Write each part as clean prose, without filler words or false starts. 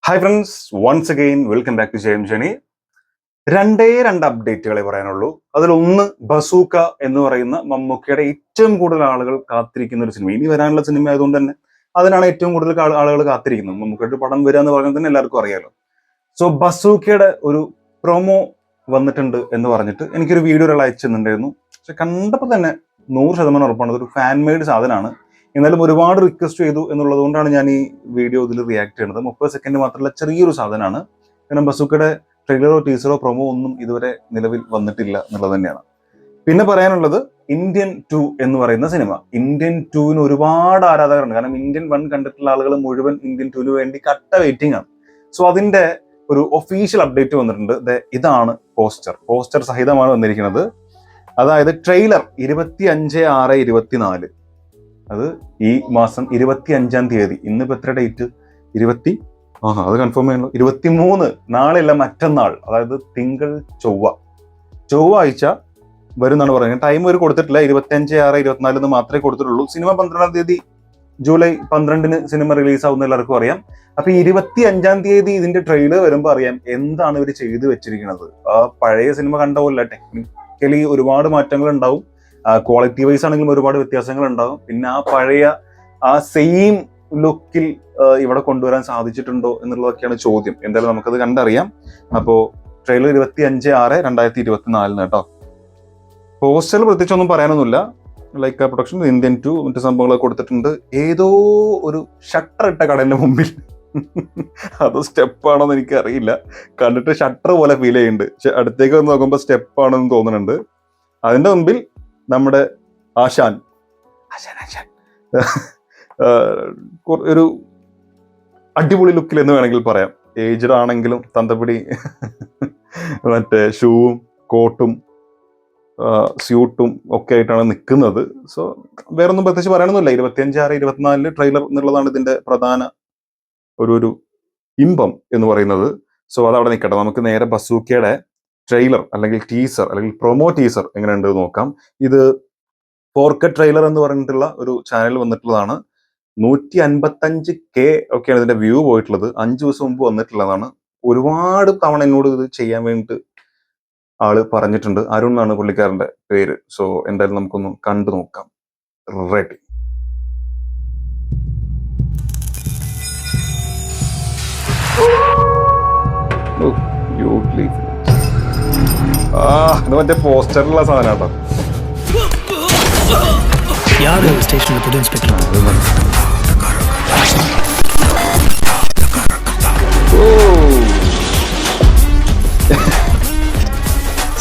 Hi friends, once again welcome back to ജെയിം journey. രണ്ട് അപ്ഡേറ്റുകളെ പറയാനുള്ളൂ. അതിലൊന്ന് ബസൂക്ക എന്ന് പറയുന്ന മമ്മൂക്കയുടെ ഏറ്റവും കൂടുതൽ ആളുകൾ കാത്തിരിക്കുന്ന ഒരു സിനിമ. ഇനി വരാനുള്ള സിനിമ ആയതുകൊണ്ട് തന്നെ അതിനാണ് ഏറ്റവും കൂടുതൽ ആളുകൾ കാത്തിരിക്കുന്നത്. മമ്മൂക്കയുടെ പടം വരിക എന്ന് പറഞ്ഞാൽ തന്നെ എല്ലാവർക്കും അറിയാലോ. സോ ബസൂക്കയുടെ ഒരു പ്രൊമോ വന്നിട്ടുണ്ട് എന്ന് പറഞ്ഞിട്ട് എനിക്കൊരു വീഡിയോ ഒരാൾ അയച്ചു തന്നിട്ടുണ്ടായിരുന്നു. പക്ഷെ കണ്ടപ്പോൾ തന്നെ 100% ഉറപ്പാണ് ഇതൊരു ഫാൻ മെയ്ഡ് സാധനമാണ്. എന്നാലും ഒരുപാട് റിക്വസ്റ്റ് ചെയ്തു എന്നുള്ളത് കൊണ്ടാണ് ഞാൻ ഈ വീഡിയോ ഇതിൽ റിയാക്ട് ചെയ്യുന്നത്. 30 സെക്കൻഡ് മാത്രമല്ല, ചെറിയൊരു സാധനമാണ്. കാരണം ബസൂക്കയുടെ ട്രെയിലറോ ടീസറോ പ്രൊമോ ഒന്നും ഇതുവരെ നിലവിൽ വന്നിട്ടില്ല എന്നുള്ളത് തന്നെയാണ്. പിന്നെ പറയാനുള്ളത് ഇന്ത്യൻ 2 എന്ന് പറയുന്ന സിനിമ. ഇന്ത്യൻ 2-ന് ഒരുപാട് ആരാധകരുണ്ട്. കാരണം ഇന്ത്യൻ 1 കണ്ടിട്ടുള്ള ആളുകൾ മുഴുവൻ ഇന്ത്യൻ 2-ന് വേണ്ടി കട്ട വെയിറ്റിംഗ് ആണ്. സോ അതിന്റെ ഒരു ഒഫീഷ്യൽ അപ്ഡേറ്റ് വന്നിട്ടുണ്ട്. ഇതാണ് പോസ്റ്റർ സഹിതമാണ് വന്നിരിക്കുന്നത്. അതായത് ട്രെയിലർ 25/6/24, അത് ഈ മാസം 25-ാം തീയതി. ഇന്നിപ്പോ എത്ര ഡേറ്റ്? അത് കൺഫേം ചെയ്യണല്ലോ. 23, നാളെയല്ല മറ്റന്നാൾ, അതായത് തിങ്കൾ ചൊവ്വാഴ്ച വരുന്നാണ് പറയുന്നത്. ടൈം ഒരു കൊടുത്തിട്ടില്ല. 25/6/24 മാത്രമേ കൊടുത്തിട്ടുള്ളൂ. സിനിമ 12-ാം തീയതി, ജൂലൈ 12-ന് സിനിമ റിലീസ് ആവുന്ന എല്ലാവർക്കും അറിയാം. അപ്പൊ 25-ാം തീയതി ഇതിന്റെ ട്രെയിലർ വരുമ്പോൾ അറിയാം എന്താണ് ഇവർ ചെയ്തു വെച്ചിരിക്കുന്നത്. ആ പഴയ സിനിമ കണ്ട പോലെ ടെക്നിക്കലി ഒരുപാട് മാറ്റങ്ങൾ ഉണ്ടാവും. ക്വാളിറ്റി വൈസ് ആണെങ്കിലും ഒരുപാട് വ്യത്യാസങ്ങൾ ഉണ്ടാവും. പിന്നെ ആ പഴയ ആ സെയിം ലുക്കിൽ ഇവിടെ കൊണ്ടുവരാൻ സാധിച്ചിട്ടുണ്ടോ എന്നുള്ളതൊക്കെയാണ് ചോദ്യം. എന്തായാലും നമുക്കത് കണ്ടറിയാം. അപ്പോ ട്രെയിലർ 25/6/2024 കേട്ടോ. പോസ്റ്ററിൽ പ്രത്യേകിച്ച് ഒന്നും പറയാനൊന്നുമില്ല. ലൈക്ക് പ്രൊഡക്ഷൻ, ഇന്ത്യൻ 2 മറ്റു സംഭവങ്ങളൊക്കെ കൊടുത്തിട്ടുണ്ട്. ഏതോ ഒരു ഷട്ടർ ഇട്ട കടന്റെ മുമ്പിൽ അത് സ്റ്റെപ്പാണോന്ന് എനിക്ക് അറിയില്ല. കണ്ടിട്ട് ഷട്ടർ പോലെ ഫീൽ ചെയ്യുന്നുണ്ട്. പക്ഷെ അടുത്തേക്ക് വന്ന് നോക്കുമ്പോൾ സ്റ്റെപ്പാണെന്ന് തോന്നുന്നുണ്ട്. അതിന്റെ മുമ്പിൽ നമ്മുടെ ആശാൻ ഒരു അടിപൊളി ലുക്കിൽ എന്ന് വേണമെങ്കിൽ പറയാം. ഏജ്ഡ് ആണെങ്കിലും തന്തപ്പിടി മറ്റേ ഷൂവും കോട്ടും സ്യൂട്ടും ഒക്കെ ആയിട്ടാണ് നിൽക്കുന്നത്. സോ വേറൊന്നും പ്രത്യേകിച്ച് പറയാനൊന്നുമില്ല. 25/6/24 ട്രെയിലർ എന്നുള്ളതാണ് ഇതിന്റെ പ്രധാന ഒരു ഇമ്പം എന്ന് പറയുന്നത്. സോ അതവിടെ നിൽക്കട്ടെ. നമുക്ക് നേരെ ബസൂക്കയുടെ ട്രെയിലർ അല്ലെങ്കിൽ ടീസർ അല്ലെങ്കിൽ പ്രൊമോ ടീസർ എങ്ങനെയുണ്ട് നോക്കാം. ഇത് 4K ട്രെയിലർ എന്ന് പറഞ്ഞിട്ടുള്ള ഒരു ചാനൽ വന്നിട്ടുള്ളതാണ്. 155K ഒക്കെയാണ് ഇതിന്റെ വ്യൂ പോയിട്ടുള്ളത്. 5 ദിവസം മുമ്പ് വന്നിട്ടുള്ളതാണ്. ഒരുപാട് തവണ എന്നോട് ഇത് ചെയ്യാൻ വേണ്ടിയിട്ട് ആള് പറഞ്ഞിട്ടുണ്ട്. അരുൺ എന്നാണ് പുള്ളിക്കാരന്റെ പേര്. സോ എന്തായാലും നമുക്കൊന്ന് കണ്ടു നോക്കാം. റെഡി. ഇത് മറ്റേ പോസ്റ്ററിലുള്ള സാധനം കേട്ടോ.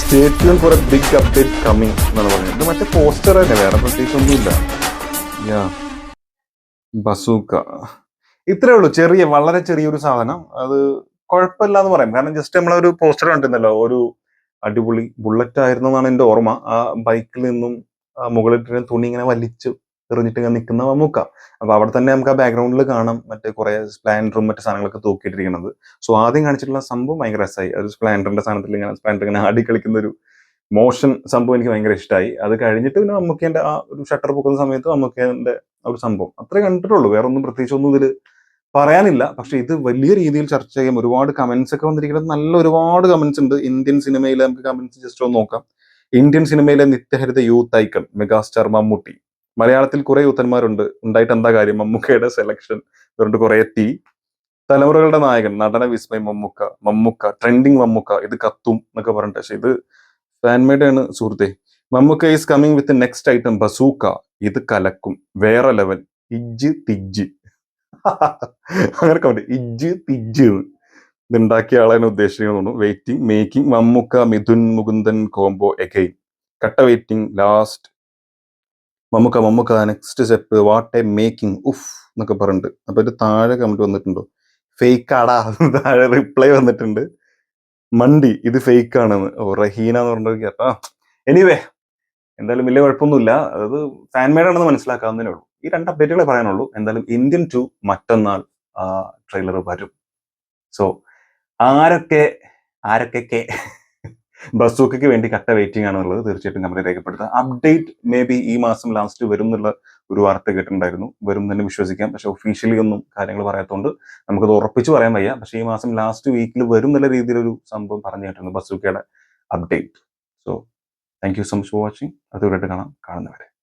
Stay tuned for a big update coming എന്നാണ് പറഞ്ഞത്. ഇത് മറ്റേ പോസ്റ്റർ തന്നെ, വേറെ പ്രത്യേകിച്ച് ഒന്നുമില്ല. ബസൂക്ക ഇത്രേ ഉള്ളൂ. വളരെ ചെറിയൊരു സാധനം. അത് കുഴപ്പമില്ല എന്ന് പറയാം. കാരണം ജസ്റ്റ് നമ്മളൊരു പോസ്റ്റർ കണ്ടിരുന്നല്ലോ, ഒരു അടിപൊളി ബുള്ളറ്റ് ആയിരുന്നു എന്നാണ് എൻ്റെ ഓർമ്മ. ആ ബൈക്കിൽ നിന്നും മുകളിൽ തുണി ഇങ്ങനെ വലിച്ചു എറിഞ്ഞിട്ട് ഇങ്ങനെ നിൽക്കുന്ന മമ്മൂക്ക. അപ്പൊ അവിടെ തന്നെ നമുക്ക് ആ ബാക്ക്ഗ്രൗണ്ടിൽ കാണാം മറ്റേ കുറെ സ്പ്ലാൻഡറും മറ്റു സാധനങ്ങളൊക്കെ തൂക്കിയിട്ടിരിക്കുന്നത്. സോ ആദ്യം കാണിച്ചിട്ടുള്ള സംഭവം ഭയങ്കര രസമായി. ഒരു സ്പ്ലാൻഡറിന്റെ സാധനത്തിൽ സ്പ്ലാൻഡർ ഇങ്ങനെ ആടി കളിക്കുന്ന ഒരു മോഷൻ സംഭവം എനിക്ക് ഭയങ്കര ഇഷ്ടമായി. അത് കഴിഞ്ഞിട്ട് പിന്നെ മമ്മൂക്കേന്റെ ആ ഒരു ഷട്ടർ പൊക്കുന്ന സമയത്ത് മമ്മൂക്കേന്റെ ഒരു സംഭവം അത്രേ കണ്ടിട്ടുള്ളൂ. വേറെ ഒന്നും പ്രത്യേകിച്ചൊന്നും ഇതിൽ പറയാനില്ല. പക്ഷെ ഇത് വലിയ രീതിയിൽ ചർച്ച ചെയ്യും. ഒരുപാട് കമന്റ്സ് ഒക്കെ വന്നിരിക്കുന്നത്. ഒരുപാട് കമന്റ്സ് ഉണ്ട്. ഇന്ത്യൻ സിനിമയിലെ നമുക്ക് കമന്റ്സ് ജസ്റ്റ് ഒന്ന് നോക്കാം. ഇന്ത്യൻ സിനിമയിലെ നിത്യഹരിത യൂത്ത് ഐക്കൺ മെഗാസ്റ്റാർ മമ്മൂട്ടി. മലയാളത്തിൽ കുറെ യൂത്തന്മാരുണ്ട്, ഉണ്ടായിട്ട് എന്താ കാര്യം? മമ്മൂക്കയുടെ സെലക്ഷൻ പറഞ്ഞിട്ട് കുറെ തലമുറകളുടെ നായകൻ, നടന വിസ്മയം മമ്മൂക്ക ട്രെൻഡിങ് മമ്മൂക്ക, ഇത് കത്തും എന്നൊക്കെ പറഞ്ഞിട്ട്. പക്ഷെ ഇത് ഫാൻമേഡ് ആണ് സുഹൃത്തെ. Mammookka is coming with next item Bazooka, ഇത് കലക്കും, വേറെ ലെവൽ, ഇജ്ജ് തിജ്ജ്. അങ്ങനെ കമന്റ്, ഇജ്ജ് തിജ്ജ്. ഇതുണ്ടാക്കിയ ആളെ ഉദ്ദേശിക്കുന്നു. Waiting making Mammukka Mithun Mukundan combo again, കട്ട waiting last Mammukka next step, what a making ഉഫ് എന്നൊക്കെ പറഞ്ഞിട്ട്. അപ്പൊ ഇത് താഴെ കമന്റ് വന്നിട്ടുണ്ടോ? ഫേക്ക് ആടാ. താഴെ റിപ്ലൈ വന്നിട്ടുണ്ട്, മണ്ടി ഇത് ഫേക്ക് ആണെന്ന്. റഹീന എന്ന് പറഞ്ഞിട്ട് കേട്ടോ. എനിവേ എന്തായാലും വലിയ കുഴപ്പമൊന്നുമില്ല. അത് ഫാൻമേഡ് ആണെന്ന് മനസ്സിലാക്കാവുന്നതേ ഉള്ളൂ. ഈ 2 അപ്ഡേറ്റുകളെ പറയാനുള്ളൂ. എന്തായാലും ഇന്ത്യൻ 2 മറ്റന്നാൾ ട്രെയിലർ വരും. സോ ആരൊക്കെ ബസൂക്കയ്ക്ക് വേണ്ടി കട്ട വെയിറ്റിംഗ് ആണെന്നുള്ളത് തീർച്ചയായിട്ടും കമന്റ് രേഖപ്പെടുത്തുക. അപ്ഡേറ്റ് മേ ബി ഈ മാസം ലാസ്റ്റ് വരും എന്നുള്ള ഒരു വാർത്ത കേട്ടിട്ടുണ്ടായിരുന്നു. വരും തന്നെ വിശ്വസിക്കാം. പക്ഷെ ഒഫീഷ്യലി ഒന്നും കാര്യങ്ങൾ പറയാത്തതുകൊണ്ട് നമുക്കത് ഉറപ്പിച്ച് പറയാൻ വയ്യ. പക്ഷെ ഈ മാസം ലാസ്റ്റ് വീക്കിൽ വരും എന്നുള്ള രീതിയിലൊരു സംഭവം പറഞ്ഞു കേട്ടിട്ടുണ്ട് ബസൂക്കയുടെ അപ്ഡേറ്റ്. So thank you so much for watching. അതുവരെയായിട്ട് കാണുന്നവരെ.